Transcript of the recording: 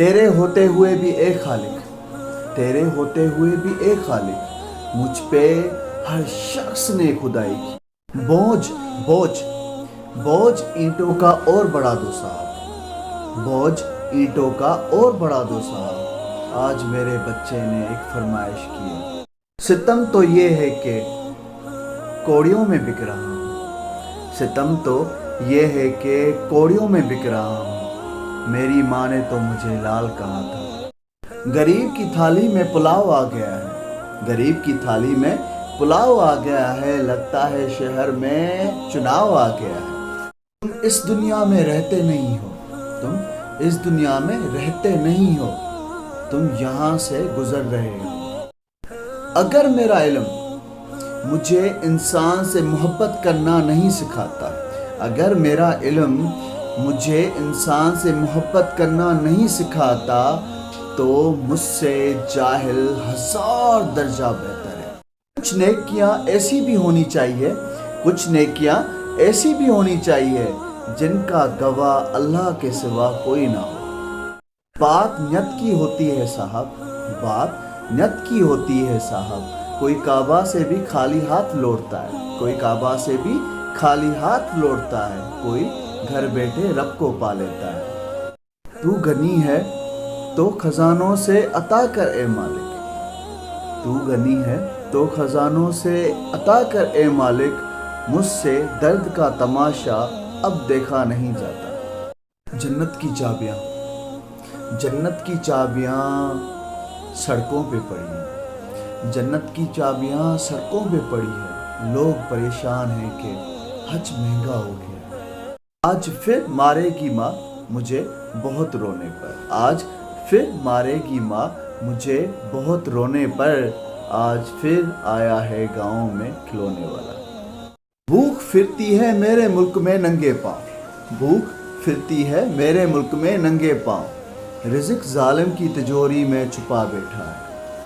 تیرے ہوتے ہوئے بھی ایک خالق، تیرے ہوتے ہوئے بھی ایک خالق، مجھ پہ ہر شخص نے کھدائی کی۔ بوجھ بوجھ بوجھ اینٹوں کا اور بڑھا دو صاحب، بوجھ اینٹوں کا اور بڑھا دو صاحب، آج میرے بچے نے ایک فرمائش کی۔ ستم تو یہ ہے کہ کوڑیوں میں بک رہا ہوں، ستم تو یہ ہے کہ کوڑیوں میں بک رہا ہوں، میری ماں نے تو مجھے لال کہا تھا۔ غریب کی تھالی میں پلاؤ آ گیا ہے، غریب کی تھالی میں پلاؤ آ گیا ہے، لگتا ہے شہر میں چناؤ آ گیا ہے۔ تم اس دنیا میں رہتے نہیں ہو، تم اس دنیا میں رہتے نہیں ہو، تم یہاں سے گزر رہے ہو۔ اگر میرا علم مجھے انسان سے محبت کرنا نہیں سکھاتا، اگر میرا علم مجھے انسان سے محبت کرنا نہیں سکھاتا تو مجھ سے جاہل ہزار درجہ بہتر ہے۔ کچھ نیکیاں ایسی بھی ہونی چاہیے، کچھ نیکیاں ایسی بھی ہونی چاہیے جن کا گواہ اللہ کے سوا کوئی نہ ہو۔ بات نیت کی ہوتی ہے صاحب، بات نیت کی ہوتی ہے صاحب، کوئی کعبہ سے بھی خالی ہاتھ لوٹتا ہے، کوئی کعبہ سے بھی خالی ہاتھ لوٹتا ہے، کوئی گھر بیٹھے رب کو پا لیتا ہے۔ تو غنی ہے تو خزانوں سے عطا کر اے مالک، تو غنی ہے تو خزانوں سے عطا کر اے مالک، مجھ سے درد کا تماشا اب دیکھا نہیں جاتا۔ جنت کی چابیاں، جنت کی چابیاں سڑکوں پہ پڑی ہیں، جنت کی چابیاں سڑکوں پہ پڑی ہیں، لوگ پریشان ہیں کہ حج مہنگا ہو گیا۔ آج پھر مارے گی ماں مجھے بہت رونے پر، آج پھر مارے گی ماں مجھے بہت رونے پر، آج پھر آیا ہے گاؤں میں کھلونے والا۔ بھوک پھرتی ہے میرے ملک میں ننگے پاؤں، بھوک پھرتی ہے میرے ملک میں ننگے پاؤں، رزق ظالم کی تجوری میں چھپا بیٹھا ہے۔